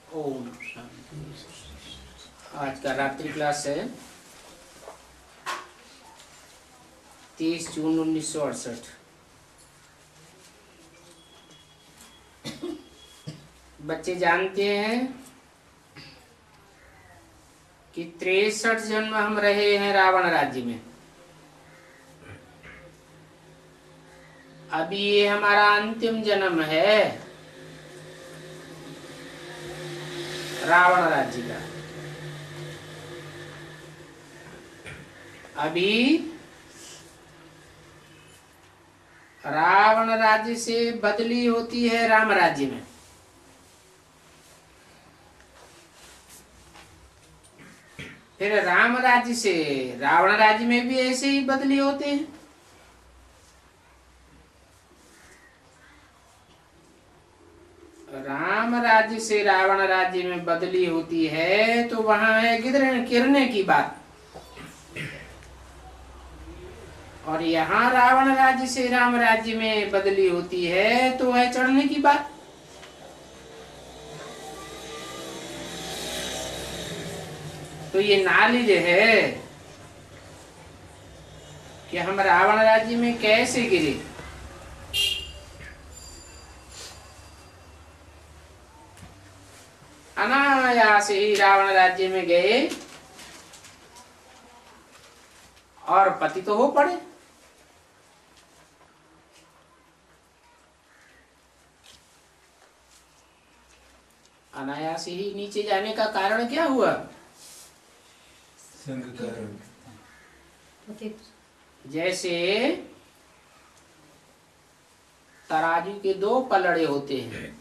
ओम शांति। आज का रात्रि क्लास है 30 जून 1968। बच्चे जानते हैं कि 63 जन्म हम रहे हैं रावण राज्य में। अभी ये हमारा अंतिम जन्म है रावण राज्य का। अभी रावण राज्य से बदली होती है राम राज्य में। फिर राम राज्य से रावण राज्य में भी ऐसे ही बदली होते हैं। राम राज्य से रावण राज्य में बदली होती है तो वहां है गिरने की बात, और यहाँ रावण राज्य से राम राज्य में बदली होती है तो है चढ़ने की बात। तो ये नॉलेज है कि हम रावण राज्य में कैसे गिरे। अनायास ही रावण राज्य में गए और पति तो हो पड़े। अनायास ही नीचे जाने का कारण क्या हुआ? संग कारण। जैसे तराजू के दो पलड़े होते हैं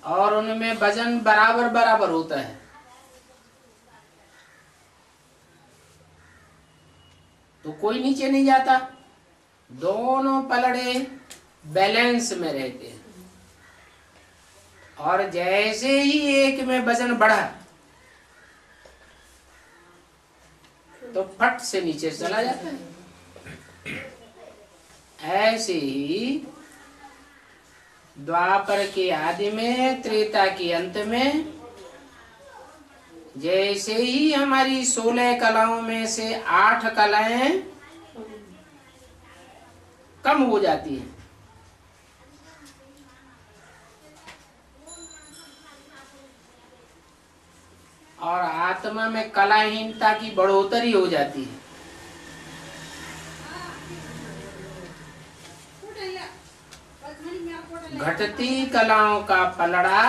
और उनमें वजन बराबर बराबर होता है, तो कोई नीचे नहीं जाता, दोनों पलड़े बैलेंस में रहते हैं। और जैसे ही एक में वजन बढ़ा तो फट से नीचे चला जाता है। ऐसे ही द्वापर के आदि में, त्रेता के अंत में, जैसे ही हमारी 16 कलाओं में से 8 कलाएं कम हो जाती हैं और आत्मा में कलाहीनता की बढ़ोतरी हो जाती है, घटती कलाओं का पलड़ा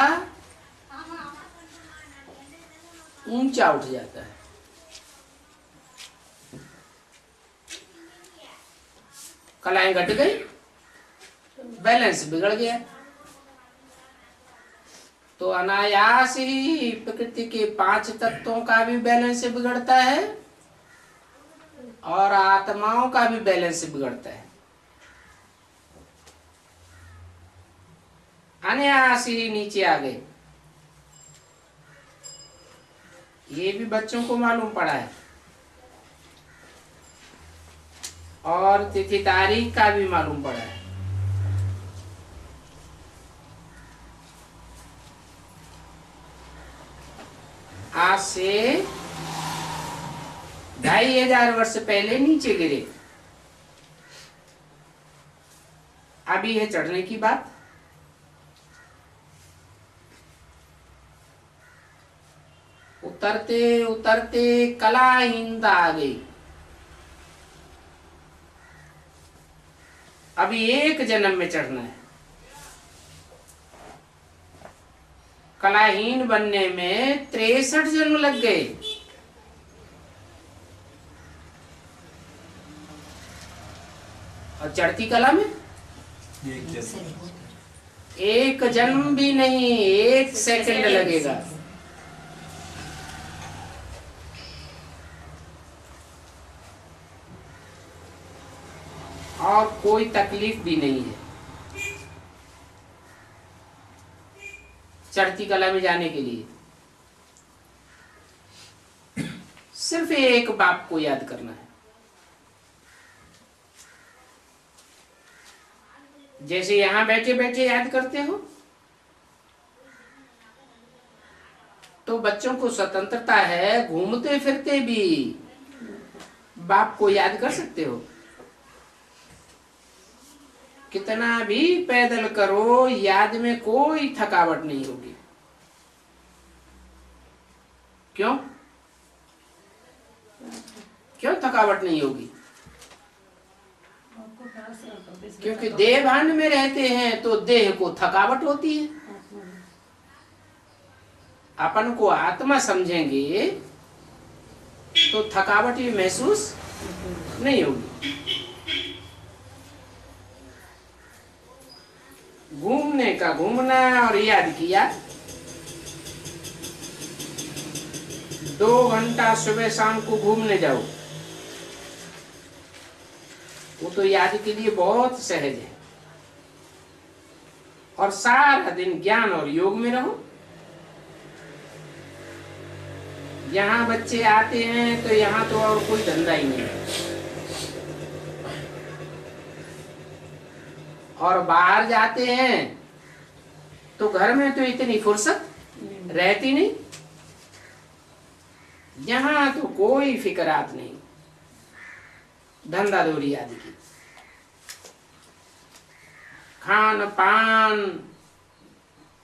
ऊंचा उठ जाता है। कलाएं घट गई, बैलेंस बिगड़ गया, तो अनायास ही प्रकृति के 5 तत्वों का भी बैलेंस बिगड़ता है और आत्माओं का भी बैलेंस बिगड़ता है। अनायास ही नीचे आ गए। ये भी बच्चों को मालूम पड़ा है और तिथि तारीख का भी मालूम पड़ा है। आज से 2500 वर्ष पहले नीचे गिरे। अभी है चढ़ने की बात। उतरते उतरते कलाहीनता आ गई। अभी एक जन्म में चढ़ना है। कलाहीन बनने में 63 जन्म लग गए। और चढ़ती कला में एक जन्म भी नहीं, 1 सेकंड लगेगा। और कोई तकलीफ भी नहीं है चढ़ती कला में जाने के लिए। सिर्फ एक बाप को याद करना है, जैसे यहां बैठे बैठे याद करते हो, तो बच्चों को स्वतंत्रता है, घूमते फिरते भी बाप को याद कर सकते हो। कितना भी पैदल करो, याद में कोई थकावट नहीं होगी। क्यों क्यों थकावट नहीं होगी? क्योंकि देह भान में रहते हैं तो देह को थकावट होती है। अपन को आत्मा समझेंगे तो थकावट भी महसूस नहीं होगी। घूमने का घूमना और याद किया। 2 घंटा सुबह शाम को घूमने जाओ, वो तो याद के लिए बहुत सहज है। और सारा दिन ज्ञान और योग में रहो। यहाँ बच्चे आते हैं तो यहाँ तो और कोई धंधा ही नहीं है, और बाहर जाते हैं तो घर में तो इतनी फुर्सत रहती नहीं। यहाँ तो कोई फिक्रात नहीं, धंधा दौड़ी आदि की। खान पान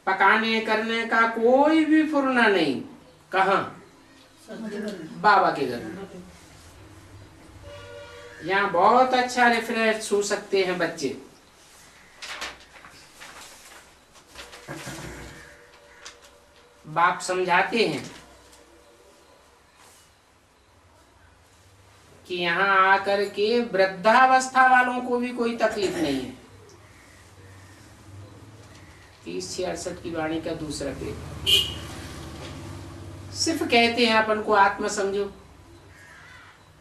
पकाने करने का कोई भी फुरना नहीं। कहाँ? बाबा के घर में। यहाँ बहुत अच्छा रिफ्रेश छू सकते हैं बच्चे। बाप समझाते हैं कि यहाँ आकर के वृद्धावस्था वालों को भी कोई तकलीफ नहीं है। 30-68 की वाणी का दूसरा पेज। सिर्फ कहते हैं अपन को आत्मा समझो,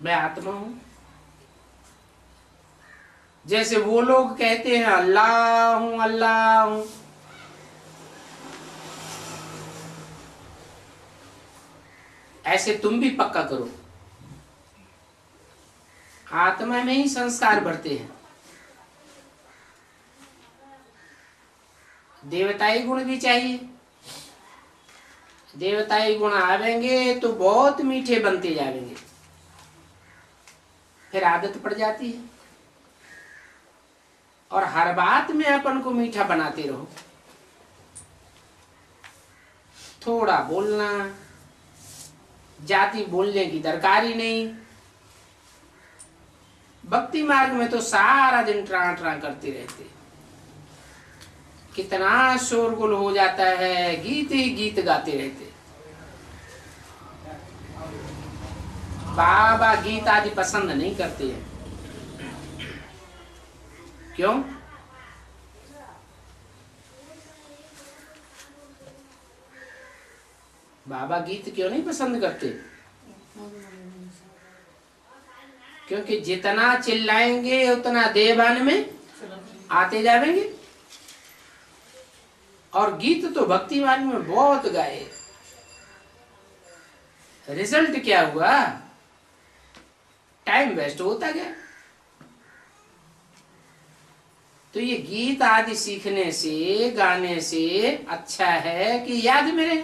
मैं आत्मा हूं। जैसे वो लोग कहते हैं अल्लाह हूं अल्लाह हूं, ऐसे तुम भी पक्का करो। आत्मा में ही संस्कार बढ़ते हैं। देवताई गुण भी चाहिए। देवताई गुण आवेंगे तो बहुत मीठे बनते जाएंगे, फिर आदत पड़ जाती है। और हर बात में अपन को मीठा बनाते रहो। थोड़ा बोलना, जाति बोलने की दरकार ही नहीं। भक्ति मार्ग में तो सारा दिन ट्रां ट्रां करते रहते, कितना शोरगुल हो जाता है, गीत ही गीत गाते रहते। बाबा गीत आदि पसंद नहीं करते हैं। क्यों? बाबा गीत क्यों नहीं पसंद करते? क्योंकि जितना चिल्लाएंगे उतना देवान में आते जाएंगे। और गीत तो भक्तिवान में बहुत गाए, रिजल्ट क्या हुआ? टाइम वेस्ट होता गया। तो ये गीत आदि सीखने से, गाने से अच्छा है कि याद में रहे।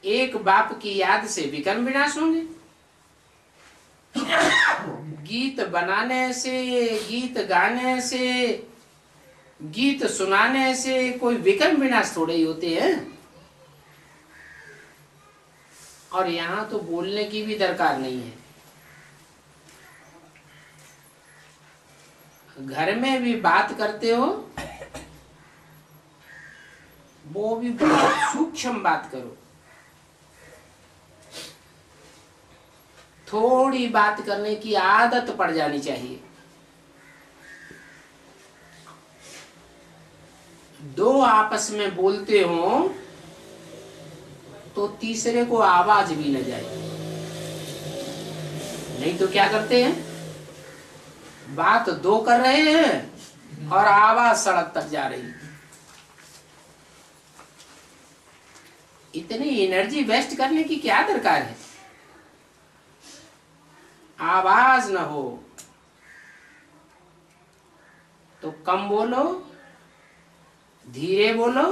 एक बाप की याद से विकर्म विनाश होंगे। गीत बनाने से, गीत गाने से, गीत सुनाने से कोई विकर्म विनाश थोड़े ही होते हैं। और यहाँ तो बोलने की भी दरकार नहीं है। घर में भी बात करते हो, वो भी बहुत सूक्ष्म बात करो। थोड़ी बात करने की आदत पड़ जानी चाहिए। 2 आपस में बोलते हो तो तीसरे को आवाज भी न जाए। नहीं तो क्या करते हैं, बात 2 कर रहे हैं और आवाज सड़क तक जा रही। इतनी एनर्जी वेस्ट करने की क्या दरकार है? आवाज न हो, कम बोलो, धीरे बोलो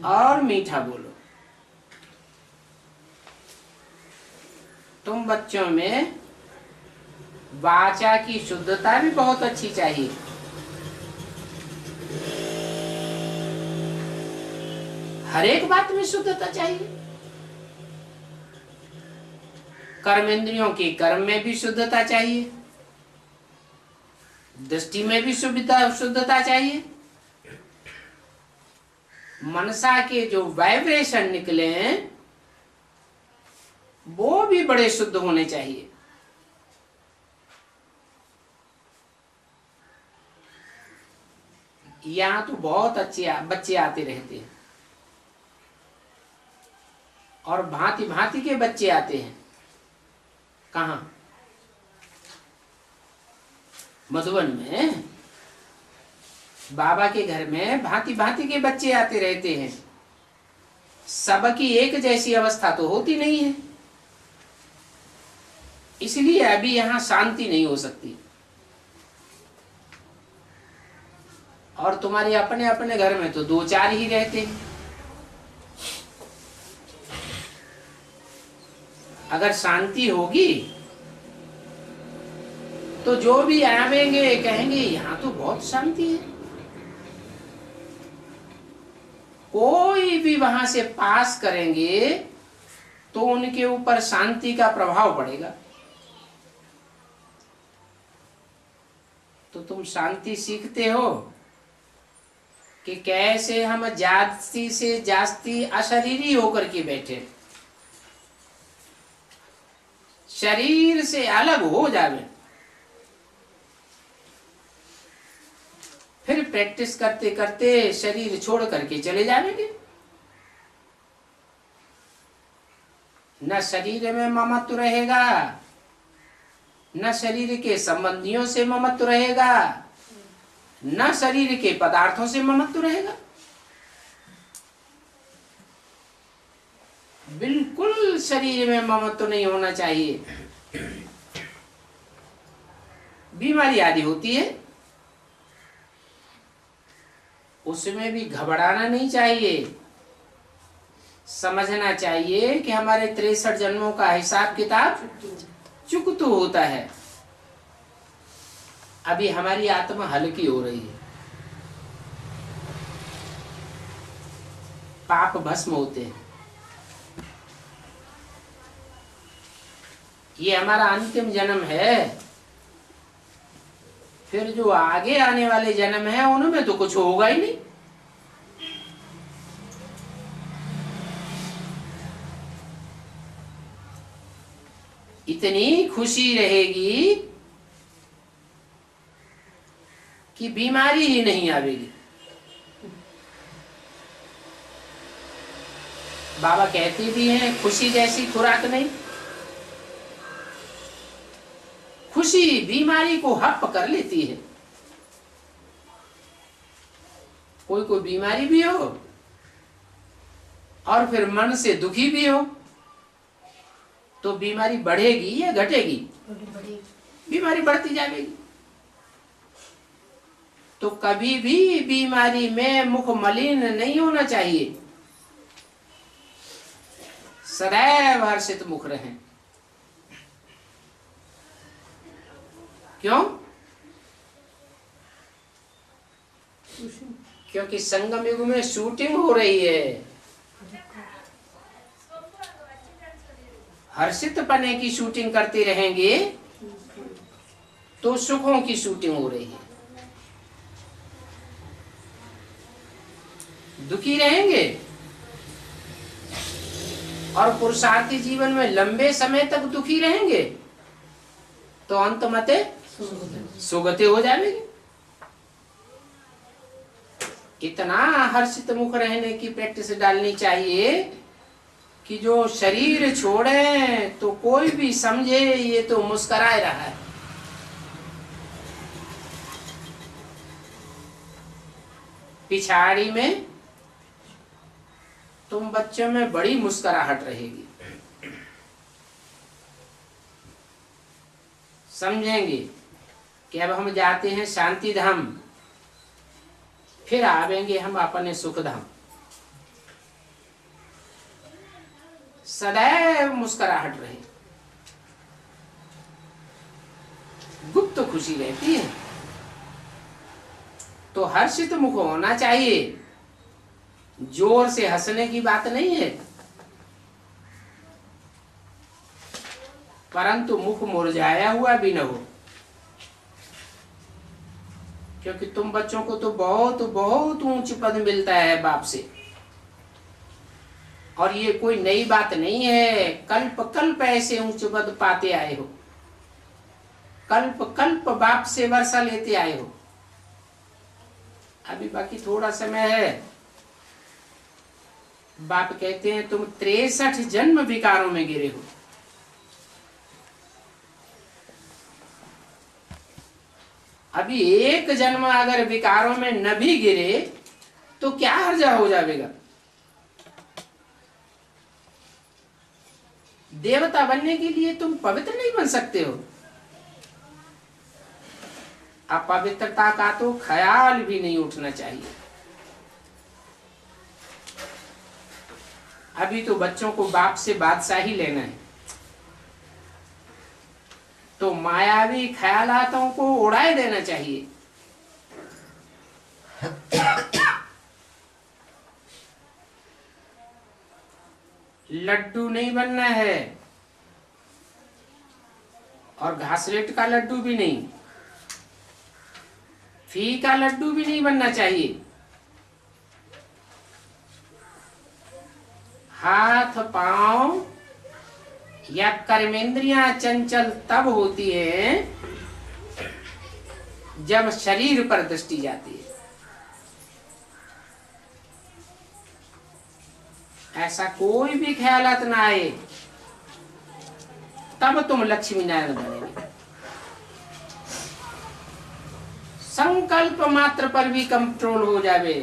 और मीठा बोलो। तुम बच्चों में वाचा की शुद्धता भी बहुत अच्छी चाहिए। हर एक बात में शुद्धता चाहिए। कर्मेंद्रियों की कर्म में भी शुद्धता चाहिए, दृष्टि में भी शुद्धता चाहिए। मनसा के जो वाइब्रेशन निकले वो भी बड़े शुद्ध होने चाहिए। यहाँ तो बहुत अच्छे बच्चे आते रहते हैं और भांति भांति के बच्चे आते हैं। कहाँ? मधुबन में बाबा के घर में भांति भांति के बच्चे आते रहते हैं। सबकी एक जैसी अवस्था तो होती नहीं है, इसलिए अभी यहाँ शांति नहीं हो सकती। और तुम्हारे अपने अपने घर में तो 2-4 ही रहते हैं। अगर शांति होगी तो जो भी आवेंगे कहेंगे यहाँ तो बहुत शांति है। कोई भी वहां से पास करेंगे तो उनके ऊपर शांति का प्रभाव पड़ेगा। तो तुम शांति सीखते हो कि कैसे हम जास्ती से जास्ती अशरीरी होकर के बैठे, शरीर से अलग हो जावे। फिर प्रैक्टिस करते करते शरीर छोड़ करके चले जाएंगे। न शरीर में ममत्व रहेगा, न शरीर के संबंधियों से ममत्व रहेगा, न शरीर के पदार्थों से ममत्व रहेगा। बिल्कुल शरीर में ममत्व नहीं होना चाहिए। बीमारी आदि होती है, उसमें भी घबराना नहीं चाहिए। समझना चाहिए कि हमारे 63 जन्मों का हिसाब किताब चुकतू होता है। अभी हमारी आत्मा हल्की हो रही है, पाप भस्म होते हैं। ये हमारा अंतिम जन्म है। फिर जो आगे आने वाले जन्म है उनमें तो कुछ होगा ही नहीं। इतनी खुशी रहेगी कि बीमारी ही नहीं आवेगी। बाबा कहते भी हैं खुशी जैसी खुराक नहीं। खुशी बीमारी को हप कर लेती है। कोई कोई बीमारी भी हो और फिर मन से दुखी भी हो तो बीमारी बढ़ेगी या घटेगी? बीमारी बढ़ती जाएगी। तो कभी भी बीमारी में मुख मलिन नहीं होना चाहिए, सदैव हर्षित मुख रहें। क्यों? क्योंकि संगम युग में शूटिंग हो रही है। हर्षित पने की शूटिंग करते रहेंगे तो सुखों की शूटिंग हो रही है। दुखी रहेंगे और पुरुषार्थी जीवन में लंबे समय तक दुखी रहेंगे तो अंत मते सुगति हो जाएगी। इतना हर्षित मुख रहने की प्रैक्टिस डालनी चाहिए कि जो शरीर छोड़े तो कोई भी समझे ये तो मुस्कुराए रहा है। पिछाड़ी में तुम बच्चों में बड़ी मुस्कुराहट रहेगी। समझेंगे कि अब हम जाते हैं शांति धाम, फिर आवेंगे हम अपने सुखधाम। सदैव मुस्कुराहट रहे, गुप्त खुशी रहती है। तो हर्षित मुख होना चाहिए, जोर से हंसने की बात नहीं है, परंतु मुख मुरझाया हुआ भी न हो। क्योंकि तुम बच्चों को तो बहुत बहुत ऊंच पद मिलता है बाप से, और ये कोई नई बात नहीं है। कल्प कल्प ऐसे ऊंच पद पाते आए हो, कल्प कल्प बाप से वर्षा लेते आए हो। अभी बाकी थोड़ा समय है। बाप कहते हैं तुम 63 जन्म विकारों में गिरे हो। अभी एक जन्म अगर विकारों में न भी गिरे तो क्या हर्जा हो जाएगा। देवता बनने के लिए तुम पवित्र नहीं बन सकते हो। अपवित्रता का तो ख्याल भी नहीं उठना चाहिए। अभी तो बच्चों को बाप से बादशाही लेना है, तो मायावी ख्यालातों को उड़ाए देना चाहिए। लड्डू नहीं बनना है, और घासलेट का लड्डू भी नहीं, फीका लड्डू भी नहीं बनना चाहिए। हाथ पांव या कर्मेंद्रियां चंचल तब होती है जब शरीर पर दृष्टि जाती है। ऐसा कोई भी ख्यालात ना आए, तब तुम लक्ष्मी नारायण बनेंगे। संकल्प मात्र पर भी कंट्रोल हो जावे।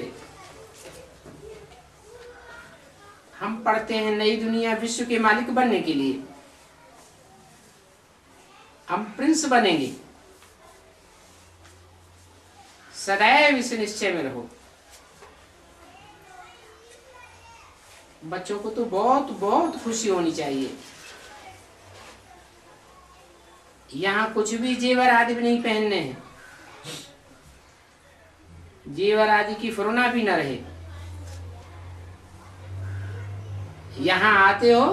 हम पढ़ते हैं नई दुनिया विश्व के मालिक बनने के लिए, हम प्रिंस बनेंगे। सदैव इस निश्चय में रहो। बच्चों को तो बहुत बहुत खुशी होनी चाहिए। यहाँ कुछ भी जेवर आदि भी नहीं पहनने हैं, जेवर आदि की फुरना भी न रहे। यहाँ आते हो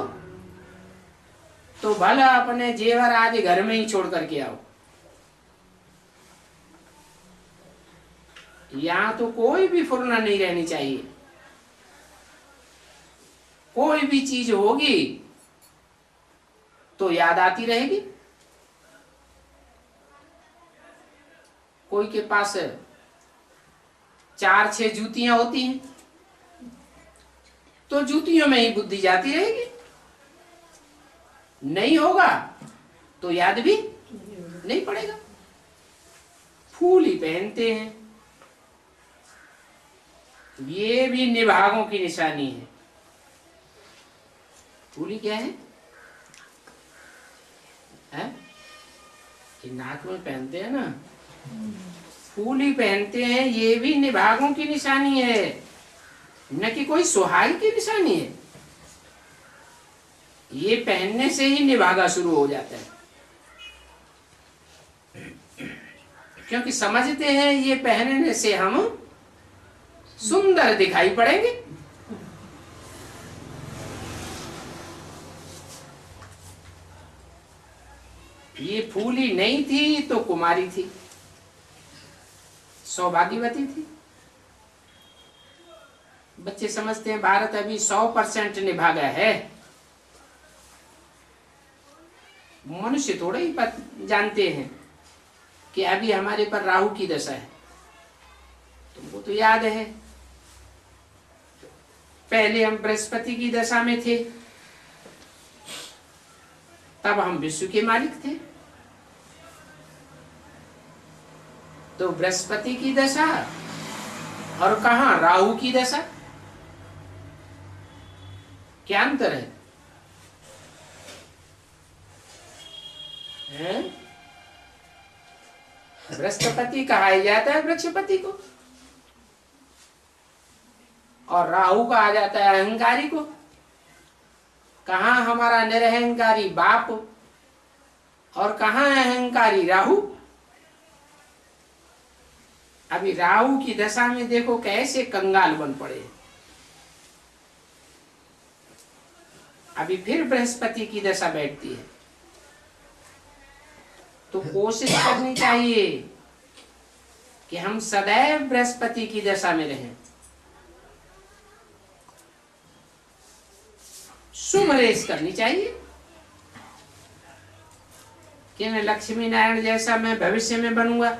तो भला अपने जेवर आदि घर में ही छोड़ करके आओ। यहाँ तो कोई भी फुरना नहीं रहनी चाहिए। कोई भी चीज होगी तो याद आती रहेगी। कोई के पास 4-6 जूतियां होती हैं तो जूतियों में ही बुद्धि जाती रहेगी। नहीं होगा तो याद भी नहीं पड़ेगा। फूल ही पहनते हैं, ये भी निभागों की निशानी है। फूली क्या है? ये नाक में पहनते हैं ना, फूल ही पहनते हैं, ये भी निभागों की निशानी है, न कि कोई सुहाग की निशानी है। ये पहनने से ही निभागा शुरू हो जाता है, क्योंकि समझते हैं ये पहनने से हम सुंदर दिखाई पड़ेंगे। ये फूली नहीं थी तो कुमारी थी, सौभाग्यवती थी। बच्चे समझते हैं भारत अभी 100% निभागा है। मनुष्य थोड़े ही जानते हैं कि अभी हमारे पर राहु की दशा है। तुमको तो याद है, पहले हम बृहस्पति की दशा में थे, तब हम विश्व के मालिक थे। तो बृहस्पति की दशा और कहां राहु की दशा, क्या अंतर है? बृहस्पति कहा जाता है वृक्षपति को, और राहु का आ जाता है अहंकारी को। कहाँ हमारा निरहंकारी बाप और कहाँ अहंकारी राहु। अभी राहु की दशा में देखो कैसे कंगाल बन पड़े। अभी फिर बृहस्पति की दशा बैठती है, तो कोशिश करनी चाहिए कि हम सदैव बृहस्पति की दशा में रहें। शुभ रेस करनी चाहिए कि मैं लक्ष्मी नारायण जैसा मैं भविष्य में बनूंगा।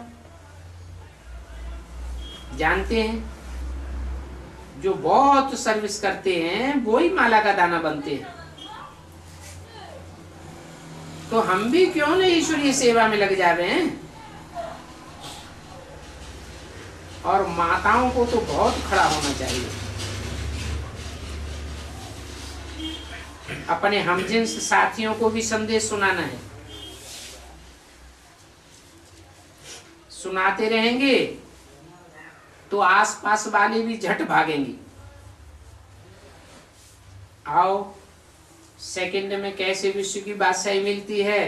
जानते हैं जो बहुत सर्विस करते हैं वो ही माला का दाना बनते हैं। तो हम भी क्यों नहीं ईश्वरीय सेवा में लग जा रहे हैं। और माताओं को तो बहुत खड़ा होना चाहिए, अपने हमजिन्स साथियों को भी संदेश सुनाना है। सुनाते रहेंगे तो आसपास वाले भी झट भागेंगे। आओ सेकंड में कैसे विश्व की बादशाही मिलती है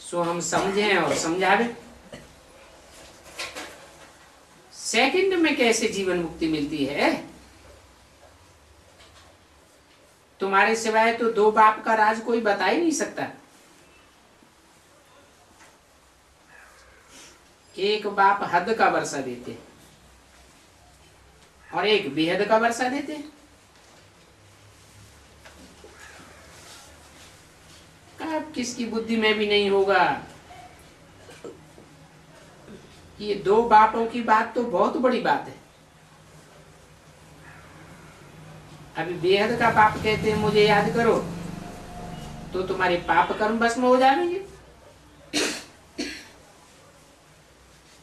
सो हम समझें और समझावें। सेकंड में कैसे जीवन मुक्ति मिलती है। तुम्हारे सिवाय तो दो बाप का राज कोई बता ही नहीं सकता। एक बाप हद का वर्षा देते और एक बेहद का वर्षा देते। अब किसकी बुद्धि में भी नहीं होगा। ये दो बापों की बात तो बहुत बड़ी बात है। अभी बेहद का बाप कहते हैं मुझे याद करो, तो तुम्हारे पाप कर्म भस्म हो जाएंगे।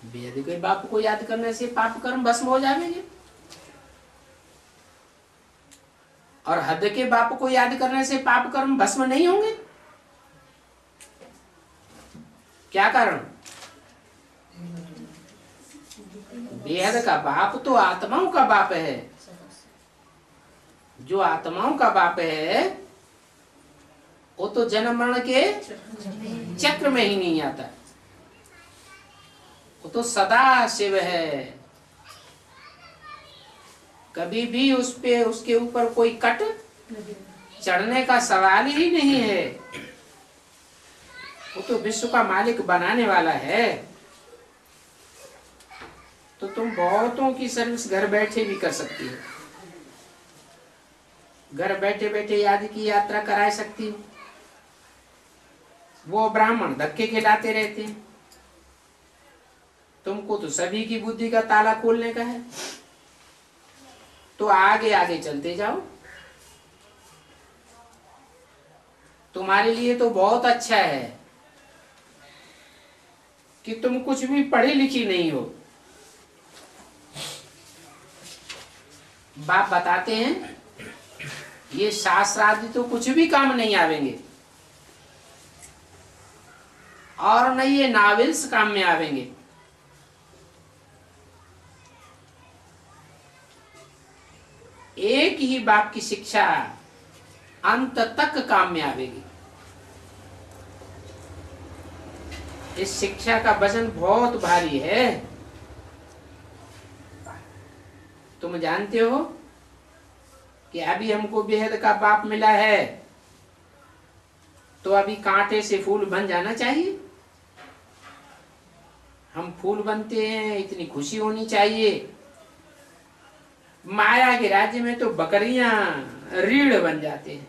बेहद के बाप को याद करने से पाप कर्म भस्म हो जाएंगे, और हद के बाप को याद करने से पाप कर्म भस्म नहीं होंगे। क्या कारण? बेहद का बाप तो आत्माओं का बाप है। जो आत्माओं का बाप है वो तो जन्म मरण के चक्र में ही नहीं आता। वो तो सदा शिव है। कभी भी उस पे उसके ऊपर कोई कट चढ़ने का सवाल ही नहीं है। वो तो विश्व का मालिक बनाने वाला है। तो तुम बहुतों की सर्विस घर बैठे भी कर सकती हो। घर बैठे बैठे याद की यात्रा करा सकती हो। वो ब्राह्मण धक्के खिलाते रहते हैं, तुमको तो सभी की बुद्धि का ताला खोलने का है। तो आगे आगे चलते जाओ। तुम्हारे लिए तो बहुत अच्छा है कि तुम कुछ भी पढ़ी लिखी नहीं हो। बाप बताते हैं ये शास्त्र आदि तो कुछ भी काम नहीं आवेंगे, और न ये नावेल्स काम में आवेंगे। एक ही बाप की शिक्षा अंत तक काम में आवेगी। इस शिक्षा का वजन बहुत भारी है। तुम जानते हो कि अभी हमको बेहद का बाप मिला है, तो अभी कांटे से फूल बन जाना चाहिए। हम फूल बनते हैं, इतनी खुशी होनी चाहिए। माया के राज्य में तो बकरियां रीढ़ बन जाते हैं।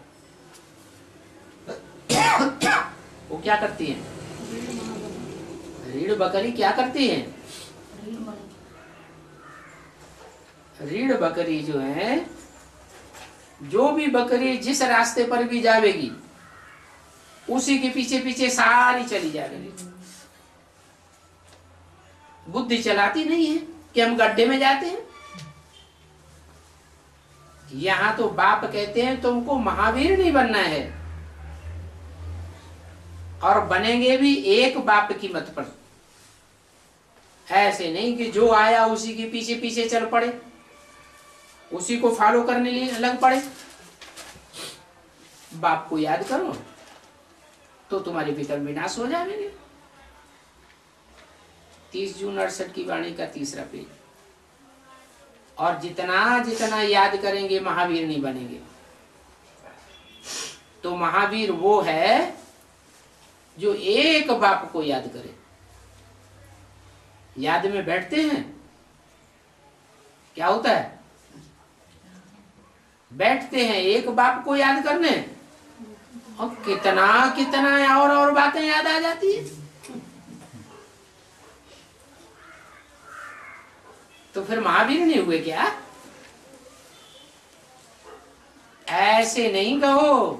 वो क्या करती हैं? रीढ़ बकरी क्या करती है? रीढ़ बकरी जो है, जो भी बकरी जिस रास्ते पर भी जाएगी उसी के पीछे पीछे सारी चली जाएगी। बुद्धि चलाती नहीं है कि हम गड्ढे में जाते हैं। यहाँ तो बाप कहते हैं तुमको महावीर नहीं बनना है, और बनेंगे भी एक बाप की मत पर। ऐसे नहीं कि जो आया उसी के पीछे पीछे चल पड़े। उसी को फॉलो करने लिए लग पड़े। बाप को याद करो तो तुम्हारे विकर्म विनाश हो जाएंगे। 30 जून 68 की वाणी का 3रा पेज। और जितना जितना याद करेंगे महावीर नहीं बनेंगे। तो महावीर वो है जो एक बाप को याद करे। याद में बैठते हैं, क्या होता है? बैठते हैं एक बाप को याद करने, और कितना कितना और बातें याद आ जाती है। तो फिर महावीर नहीं हुए क्या? ऐसे नहीं कहो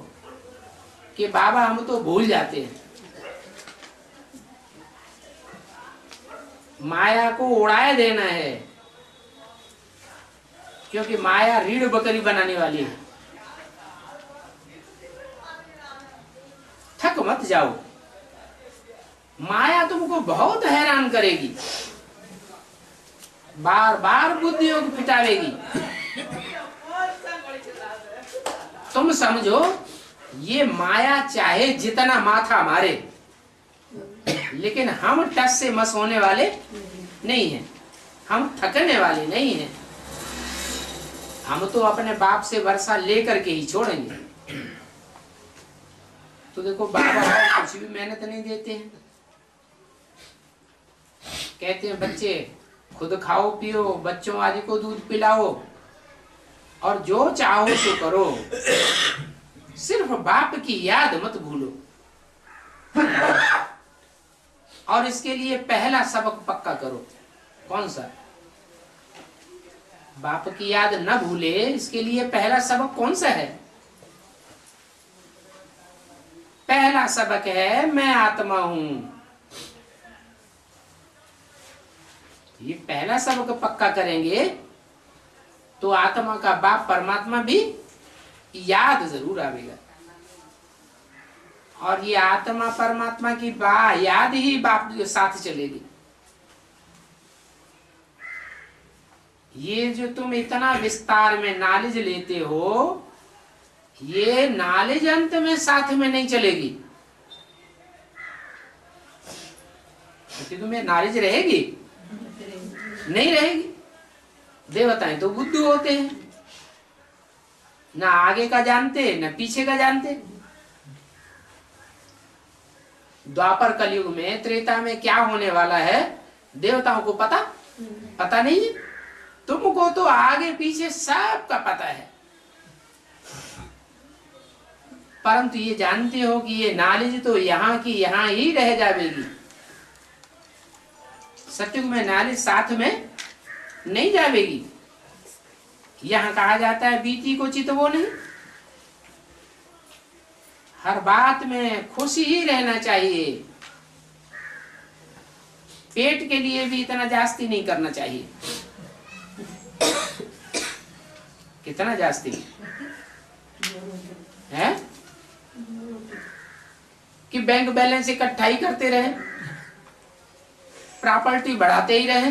कि बाबा हम तो भूल जाते हैं। माया को उड़ाए देना है, क्योंकि माया रीढ़ बकरी बनाने वाली है। थक मत जाओ, माया तुमको बहुत हैरान करेगी, बार बार बुद्धियों को फिटावेगी। तुम समझो ये माया चाहे जितना माथा मारे, लेकिन हम टस से मस होने वाले नहीं हैं, हम थकने वाले नहीं हैं। हम तो अपने बाप से वर्षा लेकर के ही छोड़ेंगे। तो देखो बाबा कुछ भी मेहनत नहीं देते हैं। कहते हैं बच्चे खुद खाओ पियो, बच्चों आदि को दूध पिलाओ, और जो चाहो तो करो, सिर्फ बाप की याद मत भूलो। और इसके लिए पहला सबक पक्का करो। कौन सा? बाप की याद न भूले, इसके लिए पहला सबक कौन सा है? पहला सबक है मैं आत्मा हूं। ये पहला सबक पक्का करेंगे तो आत्मा का बाप परमात्मा भी याद जरूर आवेगा। और ये आत्मा परमात्मा की याद ही बाप के साथ चलेगी। ये जो तुम इतना विस्तार में नॉलेज लेते हो, ये नॉलेज अंत में साथ में नहीं चलेगी। क्योंकि तुम्हें नॉलेज रहेगी नहीं रहेगी। देवताएं तो बुद्धू होते हैं, ना आगे का जानते ना पीछे का जानते। द्वापर कलयुग में, त्रेता में क्या होने वाला है देवताओं को पता नहीं है। तुमको तो आगे पीछे सब का पता है, परंतु ये जानते हो कि ये नॉलेज तो यहाँ की यहाँ ही रह जाएगी। सत्युग में नॉलेज साथ में नहीं जाएगी। यहाँ कहा जाता है बीती को चितवो नहीं। हर बात में खुशी ही रहना चाहिए। पेट के लिए भी इतना जास्ती नहीं करना चाहिए। कितना जास्ती है कि बैंक बैलेंस इकट्ठा ही करते रहे, प्रॉपर्टी बढ़ाते ही रहे।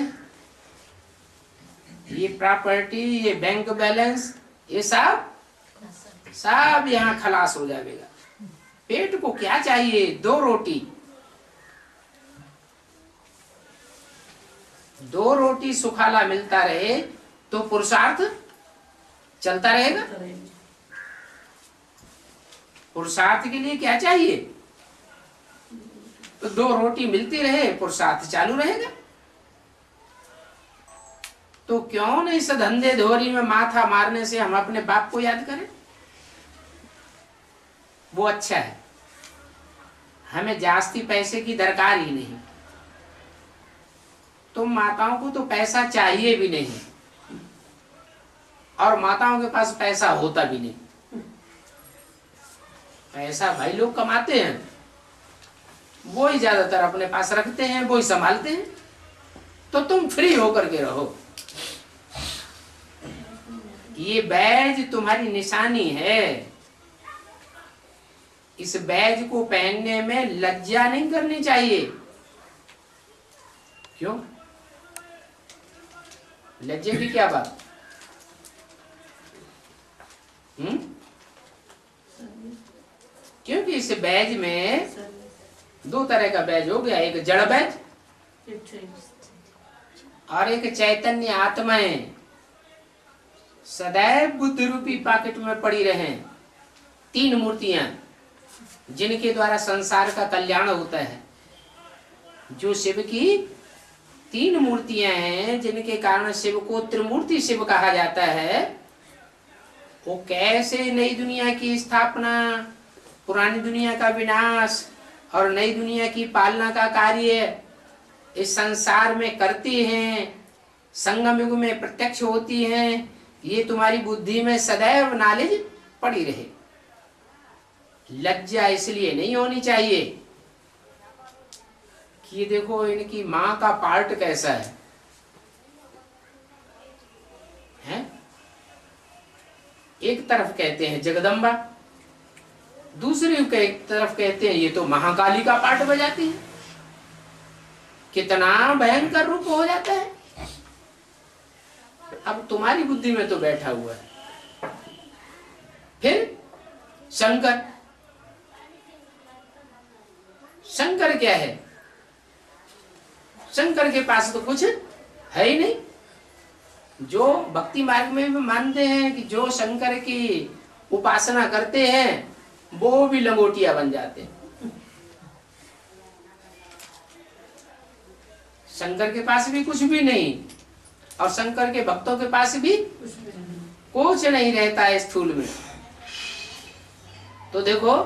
ये प्रॉपर्टी, ये बैंक बैलेंस, ये सब यहाँ खलास हो जाएगा। पेट को क्या चाहिए? 2 रोटी। 2 रोटी सुखाला मिलता रहे तो पुरुषार्थ चलता रहेगा। पुरुषार्थ के लिए क्या चाहिए? तो 2 रोटी मिलती रहे, पुरुषार्थ चालू रहेगा। तो क्यों नहीं इस धंधे धोरी में माथा मारने से हम अपने बाप को याद करें? वो अच्छा है। हमें जास्ती पैसे की दरकार ही नहीं। तो माताओं को तो पैसा चाहिए भी नहीं, और माताओं के पास पैसा होता भी नहीं। पैसा भाई लोग कमाते हैं, वो ही ज्यादातर अपने पास रखते हैं, वो ही संभालते हैं। तो तुम फ्री होकर के रहो। ये बैज तुम्हारी निशानी है। इस बैज को पहनने में लज्जा नहीं करनी चाहिए। क्यों? लज्जे की क्या बात? क्योंकि इस बैज में दो तरह का बैज हो गया, एक जड़ बैज और एक चैतन्य आत्माएं सदैव बुद्ध रूपी पॉकेट में पड़ी रहे। तीन मूर्तियां जिनके द्वारा संसार का कल्याण होता है। जो शिव की तीन मूर्तियां हैं जिनके कारण शिव को त्रिमूर्ति शिव कहा जाता है, वो कैसे नई दुनिया की स्थापना, पुरानी दुनिया का विनाश और नई दुनिया की पालना का कार्य इस संसार में करती हैं, संगम युग में प्रत्यक्ष होती हैं, ये तुम्हारी बुद्धि में सदैव नॉलेज पड़ी रहे। लज्जा इसलिए नहीं होनी चाहिए कि देखो इनकी मां का पार्ट कैसा है, हैं? एक तरफ कहते हैं जगदम्बा, दूसरी तरफ कहते हैं ये तो महाकाली का पार्ट बजाती है। कितना भयंकर रूप हो जाता है। अब तुम्हारी बुद्धि में तो बैठा हुआ है। फिर शंकर, शंकर क्या है? शंकर के पास तो कुछ है ही नहीं। जो भक्ति मार्ग में भी मानते हैं कि जो शंकर की उपासना करते हैं वो भी लंगोटिया बन जाते हैं। शंकर के पास भी कुछ भी नहीं और शंकर के भक्तों के पास भी कुछ नहीं रहता है स्थूल में। तो देखो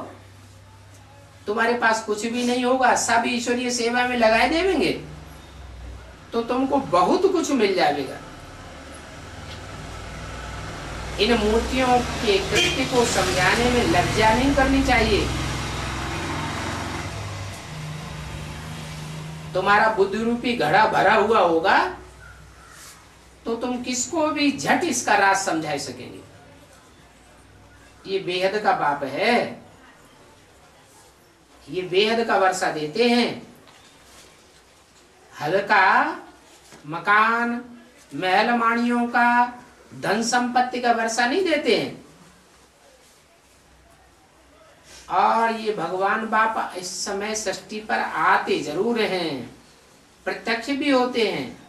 तुम्हारे पास कुछ भी नहीं होगा, सब ईश्वरीय सेवा में लगाए देंगे तो तुमको बहुत कुछ मिल जाएगा। इन मूर्तियों के कृत्य को समझाने में लज्जा नहीं करनी चाहिए। तुम्हारा बुद्धि रूपी घड़ा भरा हुआ होगा तो तुम किसको भी झट इसका राज समझा सकेंगे। ये बेहद का बाप है, ये बेहद का वर्षा देते हैं। हल्का मकान, महल माणियों का, धन संपत्ति का वर्षा नहीं देते हैं। और ये भगवान बाप इस समय सृष्टि पर आते जरूर हैं, प्रत्यक्ष भी होते हैं।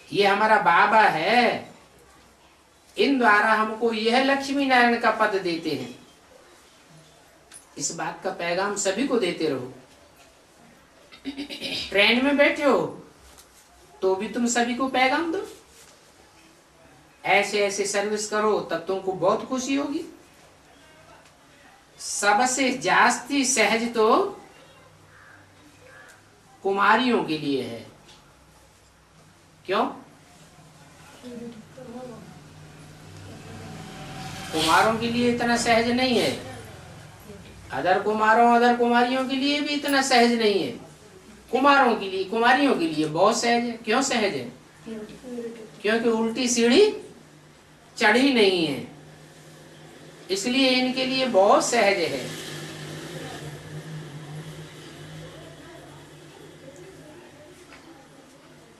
ये हमारा बाबा है, इन द्वारा हमको यह लक्ष्मी नारायण का पद देते हैं। इस बात का पैगाम सभी को देते रहो। ट्रेन में बैठे हो तो भी तुम सभी को पैगाम दो। ऐसे ऐसे सर्विस करो तब तुमको बहुत खुशी होगी। सबसे जास्ती सहज तो कुमारियों के लिए है। क्यों? कुमारों के लिए इतना सहज नहीं है, अदर कुमारियों के लिए भी इतना सहज नहीं है। कुमारों के लिए, कुमारियों के लिए बहुत सहज है। क्यों सहज है? क्योंकि उल्टी सीढ़ी चढ़ी नहीं है, इसलिए इनके लिए बहुत सहज है।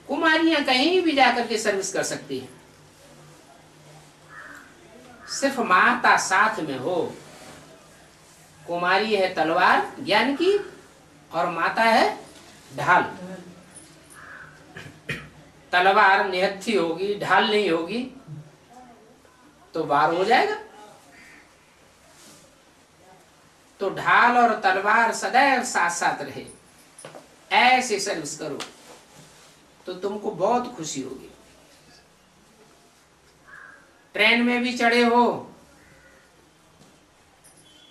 कुमारियां कहीं भी जाकर के सर्विस कर सकती हैं, सिर्फ माता साथ में हो। कुमारी है तलवार ज्ञान की और माता है ढाल। तलवार निहत्थी होगी, ढाल नहीं होगी तो वार हो जाएगा। तो ढाल और तलवार सदैव साथ साथ रहे, ऐसे सर्विस करो तो तुमको बहुत खुशी होगी। ट्रेन में भी चढ़े हो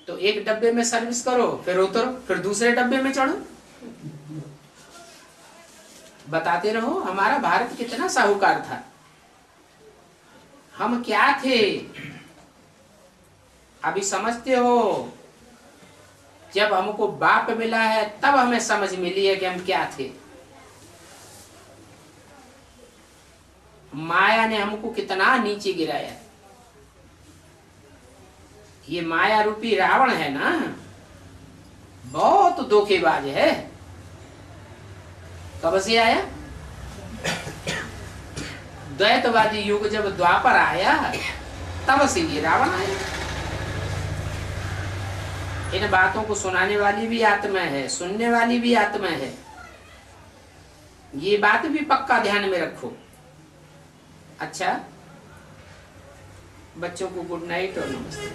तो एक डब्बे में सर्विस करो, फिर उतरो, फिर दूसरे डब्बे में चढ़ो। बताते रहो हमारा भारत कितना साहूकार था, हम क्या थे। अभी समझते हो, जब हमको बाप मिला है तब हमें समझ मिली है कि हम क्या थे। माया ने हमको कितना नीचे गिराया। ये माया रूपी रावण है ना, बहुत धोखेबाज है। कब से आया? द्वैतवादी युग जब द्वापर आया तब से ये रावण आया। इन बातों को सुनाने वाली भी आत्मा है, सुनने वाली भी आत्मा है। ये बात भी पक्का ध्यान में रखो। अच्छा, बच्चों को गुड नाइट और नमस्ते।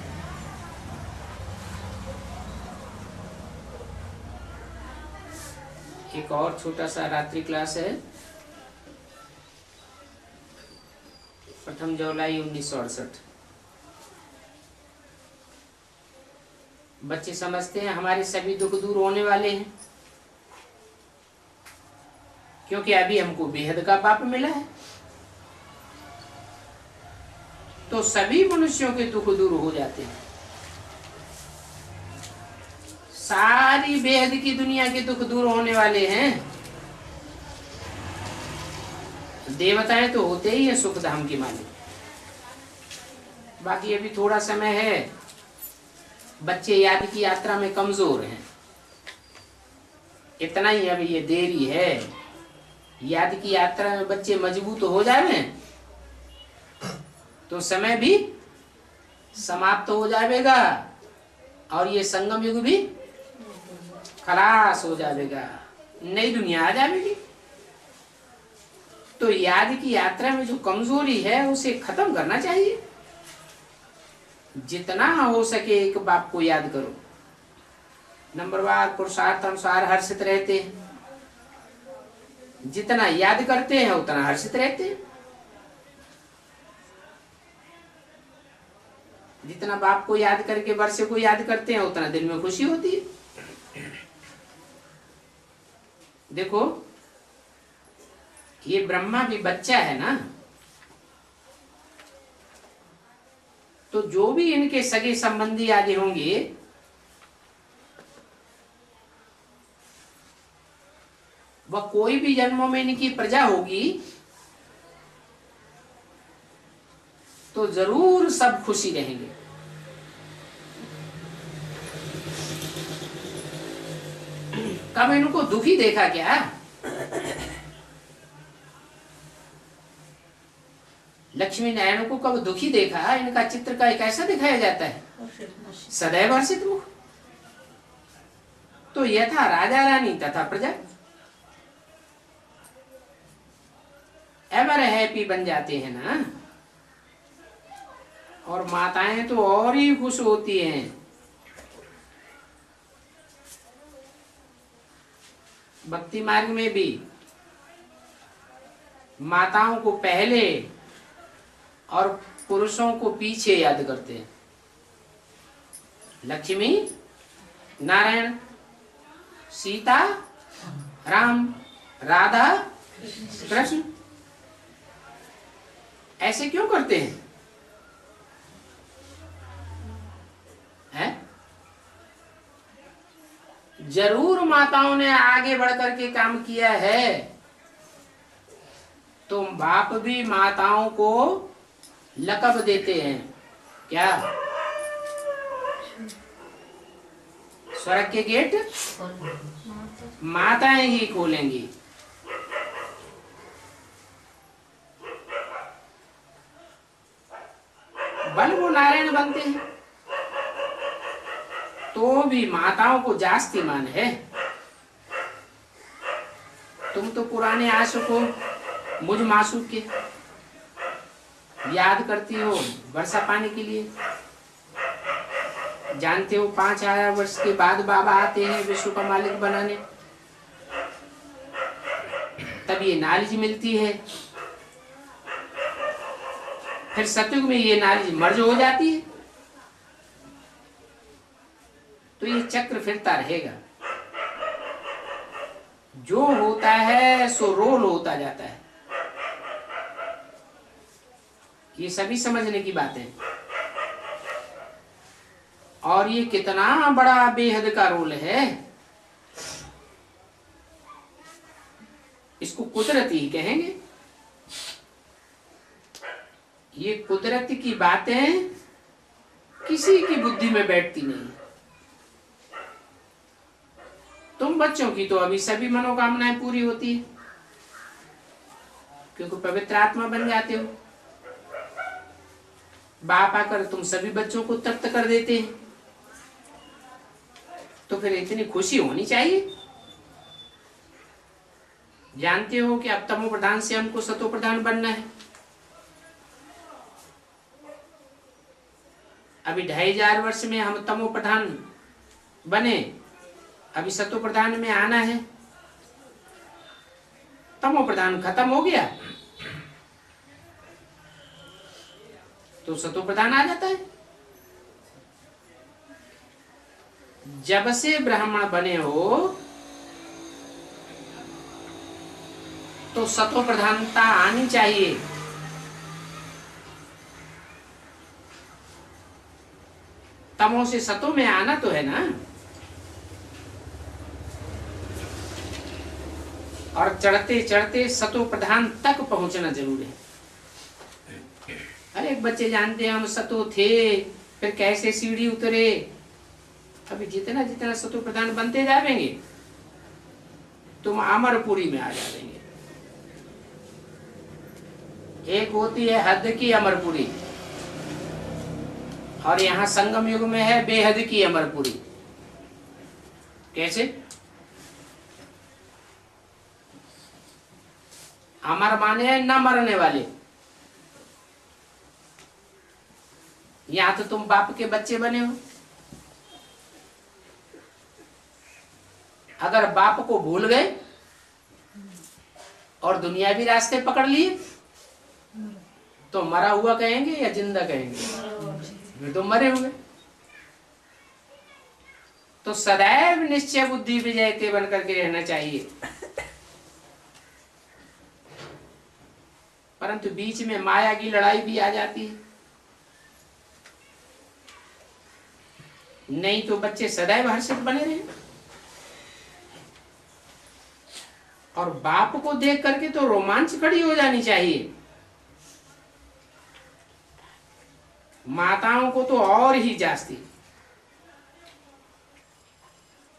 एक और छोटा सा रात्रि क्लास है, प्रथम जुलाई 1968। बच्चे समझते हैं हमारे सभी दुख दूर होने वाले हैं, क्योंकि अभी हमको बेहद का पाप मिला है। तो सभी मनुष्यों के दुख दूर हो जाते हैं। सारी बेहद की दुनिया के दुख दूर होने वाले हैं। देवताएं तो होते ही हैं सुख धाम की मालिक। बाकी अभी थोड़ा समय है, बच्चे याद की यात्रा में कमजोर हैं। इतना ही अभी ये देरी है। याद की यात्रा में बच्चे मजबूत हो जाए तो समय भी समाप्त हो जाएगा और ये संगम युग भी खलास हो जाएगा, नई दुनिया आ जाएगी। तो याद की यात्रा में जो कमजोरी है उसे खत्म करना चाहिए। जितना हो सके एक बाप को याद करो। नंबरवार पुरुषार्थ अनुसार हर्षित रहते हैं। जितना याद करते हैं उतना हर्षित रहते हैं। जितना बाप को याद करके वर्षे को याद करते हैं उतना दिल में खुशी होती है। देखो, ये ब्रह्मा भी बच्चा है ना, तो जो भी इनके सगे संबंधी आदि होंगे वह कोई भी जन्मों में इनकी प्रजा होगी तो जरूर सब खुशी रहेंगे। कब इनको दुखी देखा क्या? लक्ष्मी नारायण को कब दुखी देखा? इनका चित्र का एक ऐसा दिखाया जाता है, सदैव हर्षित मुख। तो यथा राजा रानी तथा प्रजा एवर हैप्पी बन जाते हैं ना। और माताएं तो और ही खुश होती हैं। भक्ति मार्ग में भी माताओं को पहले और पुरुषों को पीछे याद करते हैं। लक्ष्मी नारायण, सीता राम, राधा कृष्ण। ऐसे क्यों करते हैं? जरूर माताओं ने आगे बढ़कर के काम किया है। तो बाप भी माताओं को लकब देते हैं क्या? स्वर्ग के गेट माताएं ही खोलेंगी। बल वो नारायण बनते हैं तो भी माताओं को जास्ती मान है। तुम तो पुराने आशिक हो, मुझ मासूक के याद करती हो वर्षा पाने के लिए। जानते हो 5000 वर्ष के बाद बाबा आते हैं विश्व का मालिक बनाने, तब ये नॉलेज मिलती है। फिर सतयुग में ये नॉलेज मर्ज हो जाती है, तो ये चक्र फिरता रहेगा। जो होता है सो रोल होता जाता है। ये सभी समझने की बात है। और ये कितना बड़ा बेहद का रोल है, इसको कुदरत ही कहेंगे। ये कुदरत की बातें किसी की बुद्धि में बैठती नहीं। तुम बच्चों की तो अभी सभी मनोकामनाएं पूरी होती है, क्योंकि पवित्र आत्मा बन जाते हो। बाप आकर तुम सभी बच्चों को तृप्त कर देते हैं, तो फिर इतनी खुशी होनी चाहिए। जानते हो कि अब तमो प्रधान से हमको सतो प्रधान बनना है। अभी 2500 वर्ष में हम तमो प्रधान बने, अभी सतो प्रधान में आना है। तमो प्रधान खत्म हो गया तो सतो प्रधान आ जाता है। जब से ब्राह्मण बने हो तो सतो प्रधानता आनी चाहिए। तमो से सतो में आना तो है ना। और चढ़ते चढ़ते सतो प्रधान तक पहुंचना जरूरी है। हर एक बच्चे जानते हैं हम सतो थे, फिर कैसे सीढ़ी उतरे। अभी जितना जितना सतो प्रधान बनते जाएंगे तुम अमरपुरी में आ जाएंगे। एक होती है हद की अमरपुरी और यहाँ संगम युग में है बेहद की अमरपुरी। कैसे? अमर माने न मरने वाले। यहां तो तुम बाप के बच्चे बने हो, अगर बाप को भूल गए और दुनियावी रास्ते पकड़ लिए तो मरा हुआ कहेंगे या जिंदा कहेंगे? तो मरे हुए। तो सदैव निश्चय बुद्धि विजयते बन करके रहना चाहिए। परंतु बीच में माया की लड़ाई भी आ जाती है, नहीं तो बच्चे सदैव हर्षित बने रहे। और बाप को देख करके तो रोमांच खड़ी हो जानी चाहिए। माताओं को तो और ही जास्ती।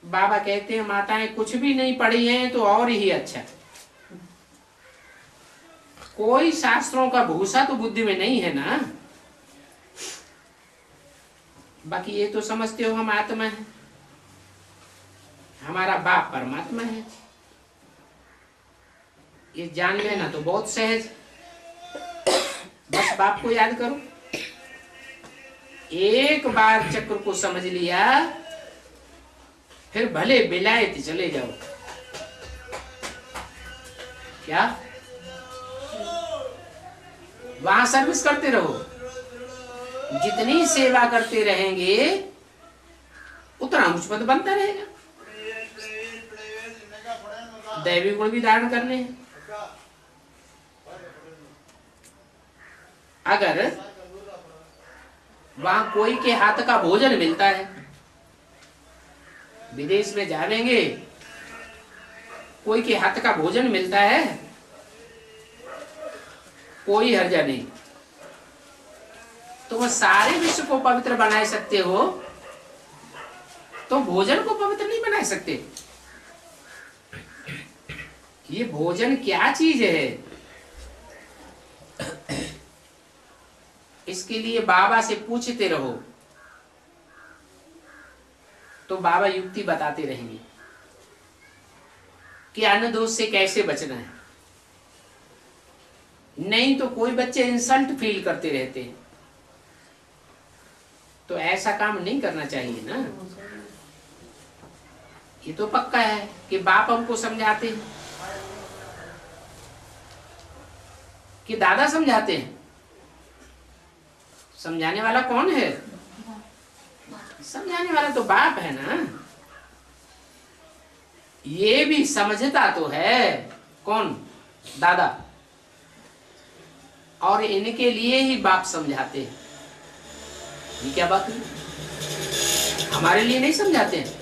बाबा कहते हैं माताएं कुछ भी नहीं पढ़ी हैं तो और ही अच्छा। कोई शास्त्रों का भूसा तो बुद्धि में नहीं है ना। बाकी ये तो समझते हो हम आत्मा है, हमारा बाप परमात्मा है, ये जान लेना तो बहुत सहज। बस बाप को याद करो। एक बार चक्र को समझ लिया फिर भले विलायत चले जाओ। क्या वहां सर्विस करते रहो। जितनी सेवा करते रहेंगे उतना उच्च पद बनता रहेगा। दैवी गुण भी धारण करने हैं। अगर वहां कोई के हाथ का भोजन मिलता है, विदेश में जाएंगे कोई के हाथ का भोजन मिलता है, कोई हर्जा नहीं। तो वह सारे विश्व को पवित्र बना सकते हो तो भोजन को पवित्र नहीं बना सकते। ये भोजन क्या चीज है, इसके लिए बाबा से पूछते रहो तो बाबा युक्ति बताते रहेंगे कि अन्न दोष से कैसे बचना है। नहीं तो कोई बच्चे इंसल्ट फील करते रहते हैं, तो ऐसा काम नहीं करना चाहिए ना। ये तो पक्का है कि बाप हमको समझाते हैं कि दादा समझाते हैं। समझाने वाला कौन है? समझाने वाला तो बाप है ना। ये भी समझता तो है कौन? दादा। और इनके लिए ही बाप समझाते हैं। ये क्या बात है? हमारे लिए नहीं समझाते हैं।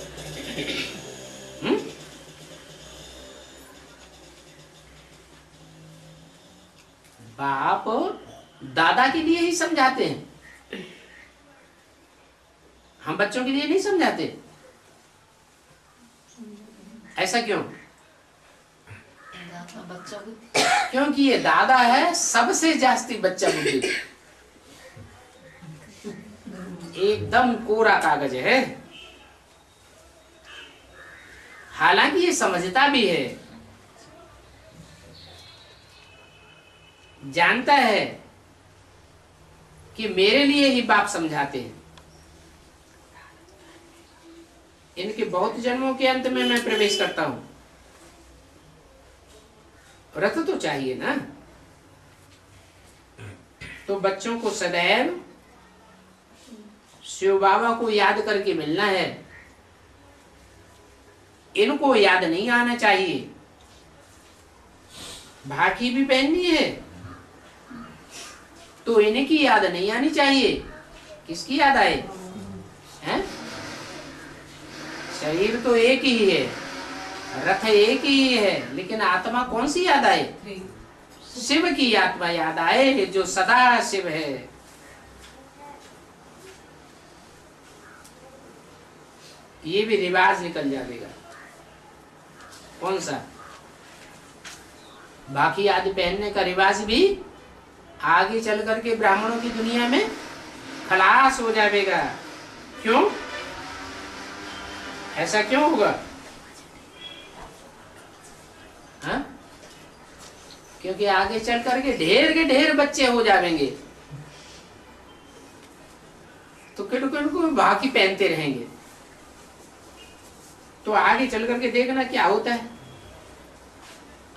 बाप दादा के लिए ही समझाते हैं, हम बच्चों के लिए नहीं समझाते। ऐसा क्यों? क्योंकि ये दादा है सबसे जास्ती बच्चा बुद्धि। एकदम कोरा कागज है। हालांकि ये समझता भी है, जानता है कि मेरे लिए ही बाप समझाते हैं। इनके बहुत जन्मों के अंत में मैं प्रवेश करता हूं। रथ तो चाहिए ना। तो बच्चों को सदैव शिव बाबा को याद करके मिलना है। इनको याद नहीं आना चाहिए। भाकी भी पहननी है तो इनकी याद नहीं आनी चाहिए। किसकी याद आए? हैं? शरीर तो एक ही है, रथ एक ही है, लेकिन आत्मा कौन सी याद आए? शिव की आत्मा याद आए, जो सदा शिव है। ये भी रिवाज निकल जाएगा। कौन सा? बाकी आदि पहनने का रिवाज भी आगे चल करके ब्राह्मणों की दुनिया में खलास हो जाएगा। क्यों? ऐसा क्यों होगा? हाँ? क्योंकि आगे चल करके ढेर के ढेर बच्चे हो जाएंगे, तो किनको बाकी पहनते रहेंगे। तो आगे चल करके देखना क्या होता है।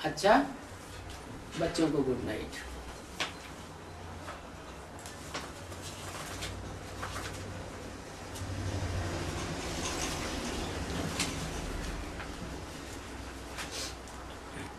अच्छा, बच्चों को गुड नाइट।